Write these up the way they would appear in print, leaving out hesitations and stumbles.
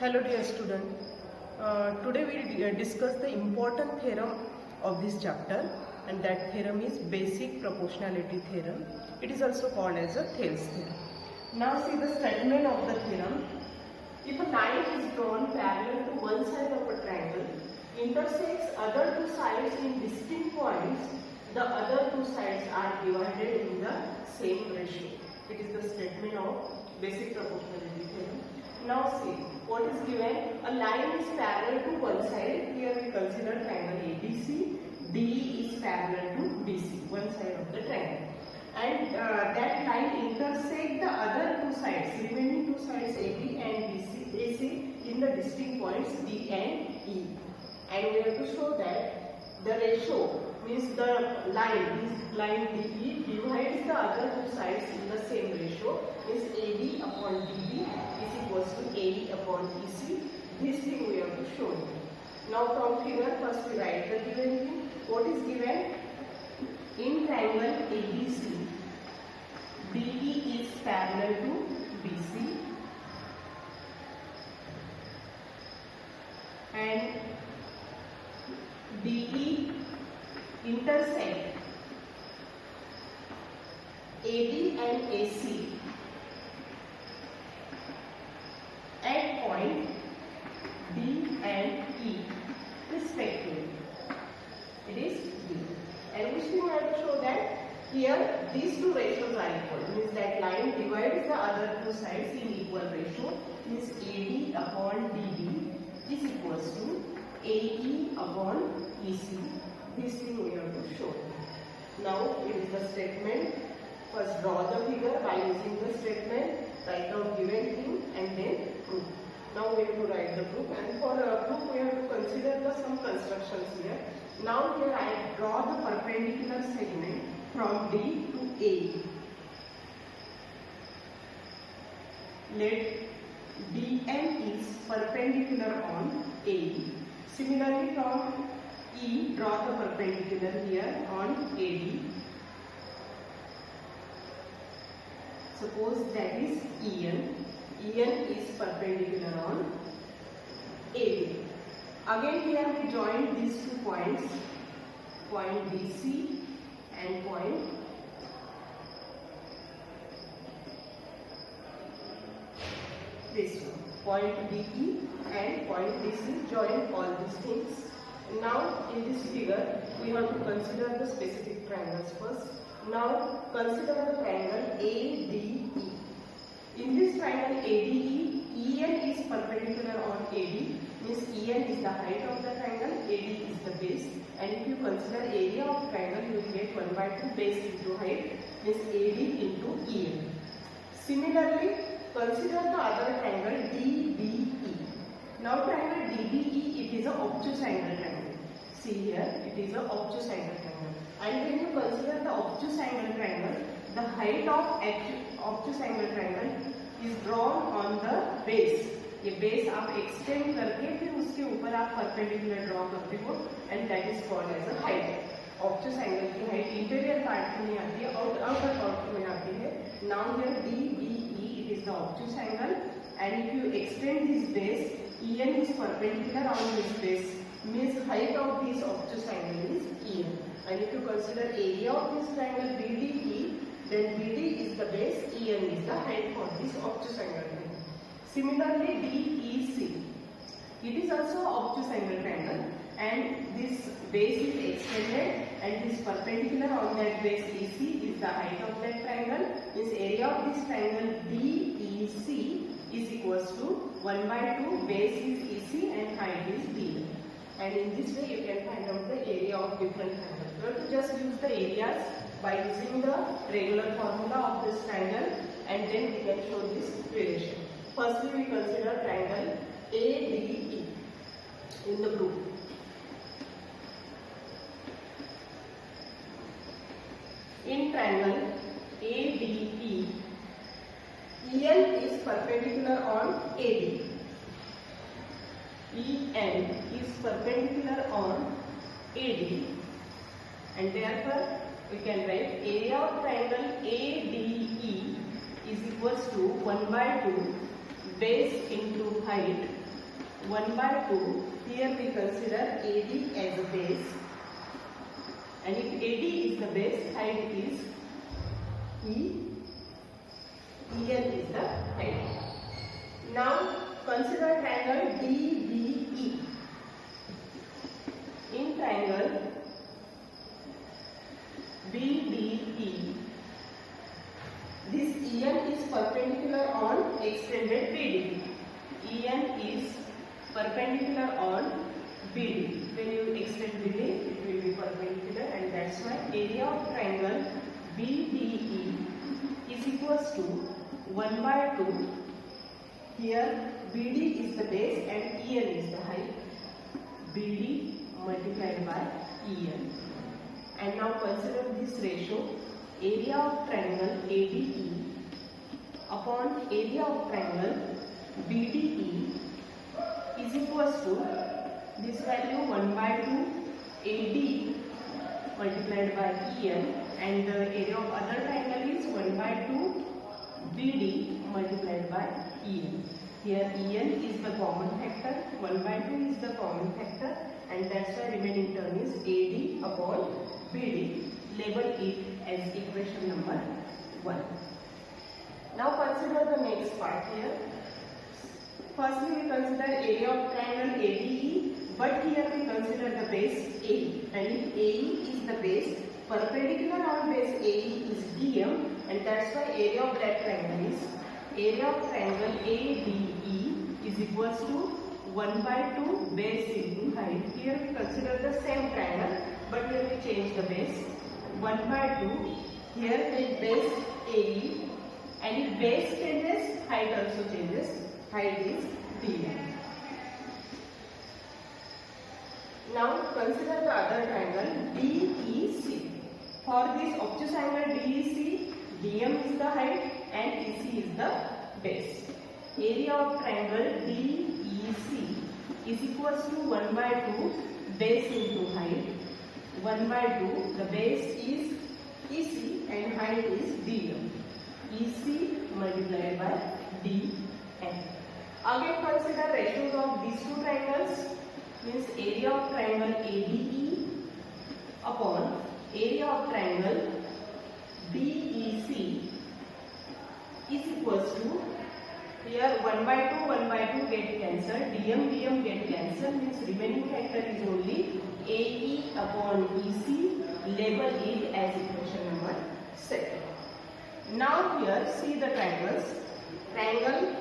Hello dear student. Today we will discuss the important theorem of this chapter, and that theorem is basic proportionality theorem. It is also called as a Thales theorem. Now see the statement of the theorem. If a line is drawn parallel to one side of a triangle, intersects other two sides in distinct points, the other two sides are divided in the same ratio. It is the statement of basic proportionality theorem. Now see, what is given? A line is parallel to one side. Here we consider triangle ABC. DE is parallel to BC, one side of the triangle. And that line intersect the other two sides, remaining two sides AB and AC in the distinct points D and E. And we have to show that the ratio means the line DE divides the other two sides in the same ratio, means AB upon DB is equals to AE upon EC. This thing we have to show. Now from figure, first we write the given thing. What is given? In triangle ABC, DE is parallel to BC and DE intersect AB and AC at point D and E respectively. It is D. And which thing we have to show that here these two ratios are equal, means that line divides the other two sides in equal ratio, means AD upon DB is equals to AE upon EC. This thing we have to show. Now it is the statement. First draw the figure by using the statement, write down given thing and then proof. Now we have to write the proof, and for proof we have to consider some constructions here. Now here I draw the perpendicular segment from D to A. Let DM is perpendicular on AD. Similarly from E, draw the perpendicular here on AD. Suppose that is EN. EN is perpendicular on AD. Again here we join these 2 points, point BC and point this one, point DE and point BC, join all these things. Now in this figure we have to consider the specific triangles first. Now consider the triangle ADE. In this triangle ADE, EN is perpendicular on AD, means EN is the height of the triangle, AD is the base, and if you consider area of triangle you will get 1/2 base into height, means AD into EN. Similarly, consider the other triangle DBE. Now triangle DBE, it is an obtuse angle triangle. See here, it is an obtuse angle triangle. And when you consider the obtuse angle triangle, the height of obtuse angle triangle is drawn on the base. ये base आप extend करके फिर उसके ऊपर आप perpendicular draw करते हो, and that is called as a height. Obtuse angle की हाइट इंटीरियर पार्ट में आती है, आउटर पार्ट में आती है. Now here DBE, it is the obtuse angle, and if you extend this base, EN is perpendicular on this base, means height of this obtuse angle is EN. And if you consider area of this triangle BDE, then BD is the base, EN is the height for this obtuse angle. Similarly, DEC, it is also obtuse angle triangle, and this base is extended and this perpendicular on that base EC is the height of that triangle. This area of this triangle DEC is equals to 1/2, base is EC and height is D. And in this way you can find out the area of different triangles. You have to just use the areas by using the regular formula of this triangle, and then we can show this relation. Firstly we consider triangle ADE in the group. In triangle ADE, EN is perpendicular on AD. EN is perpendicular on AD, and therefore we can write area of triangle ADE is equals to 1/2 base into height 1 by 2. Here we consider AD as a base, and if AD is the base, height is E, EL is the height. Now consider triangle DBE. In triangle BDE, this EN is perpendicular on extended BD. EN is perpendicular on BD. When you extend BD, it will be perpendicular, and that's why area of triangle BDE is equals to 1 by 2. Here BD is the base and EN is the height. BD multiplied by EN. And now consider this ratio. Area of triangle ADE upon area of triangle BDE is equals to this value 1 by 2 AD multiplied by EN, and the area of other triangle is 1 by 2 BD multiplied by EN. Here EN is the common factor, 1 by 2 is the common factor, and that's why remaining term is AD upon BD. Label it as equation number 1. Now consider the next part here. Firstly we consider area of triangle ADE, but here we consider the base AE, and if AE is the base, perpendicular on base AE is DM, and that's why area of that triangle is area of triangle ADE is equals to 1 by 2 base into height. Here we consider the same triangle, but here we change the base. 1 by 2, here is base AE, and if base changes, height also changes. Height is DM. Now consider the other triangle DEC. For this obtuse angle DEC, DM is the height and EC is the base. Area of triangle DEC is equals to 1 by 2 base into height. 1 by 2, the base is EC and height is DM. EC multiplied by DM. Again consider ratios of these two triangles, means area of triangle ADE upon area of triangle BEC is equals to, here 1 by 2 get cancelled, DM get cancelled, means remaining factor is only AE upon EC. Label it as equation number 7. Now here see the triangles. Triangle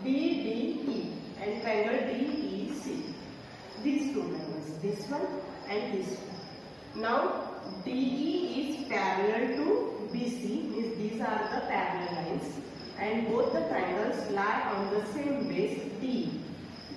BDE and triangle DEC. These two triangles, this one and this one. Now DE is parallel to BC, means these are the parallel lines, and both the triangles lie on the same base D.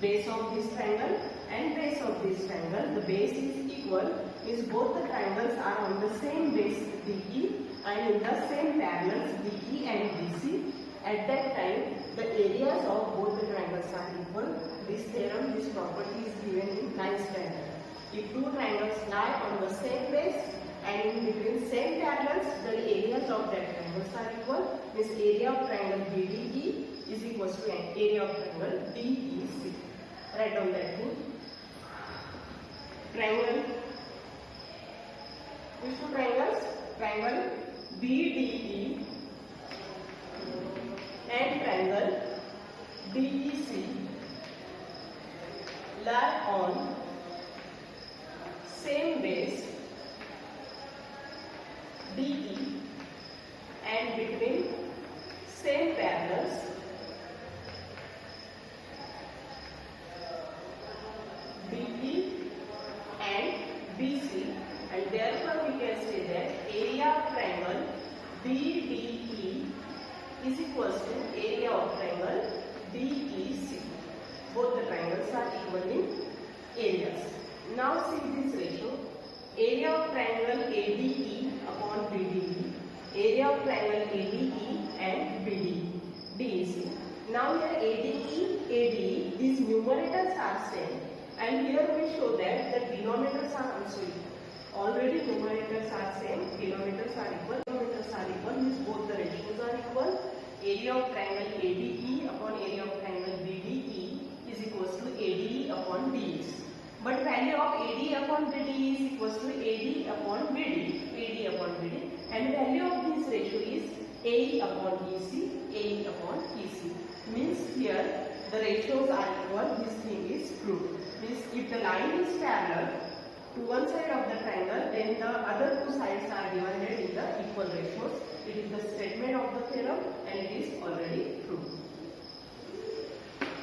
Base of this triangle and base of this triangle, the base is equal, means both the triangles are on the same base DE and in the same parallels DE and BC. At that time, the areas of both the triangles are equal. This theorem, this property is given in 9th standard. If two triangles lie on the same base and in between same parallels, the areas of that triangles are equal. Means area of triangle BDE is equals to area of triangle DEC. Write down that thing. Triangle. Which two triangles? Triangle BDE and triangle DEC lie on same base DE and between same parallels BE and BC, and therefore we can say that area of triangle BDE is equals to area of triangle DEC. Both the triangles are equal in areas. Now see this ratio. Area of triangle ADE upon BDE. Area of triangle ADE and BDE. DEC. Now here ADE, these numerators are same. And here we show that the denominators are also equal. Already numerators are same, denominators are equal. Denominators are equal, means both the ratios are equal. Area of triangle ADE But value of AD upon BD is equals to AD upon BD, AD upon BD, and value of this ratio is AE upon EC, AE upon EC. Means here the ratios are equal. This thing is proved. Means if the line is parallel to one side of the triangle, then the other two sides are divided in the equal ratios. It is the statement of the theorem and it is already proved.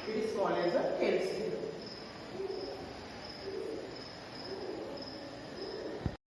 It is called as a Thales theorem.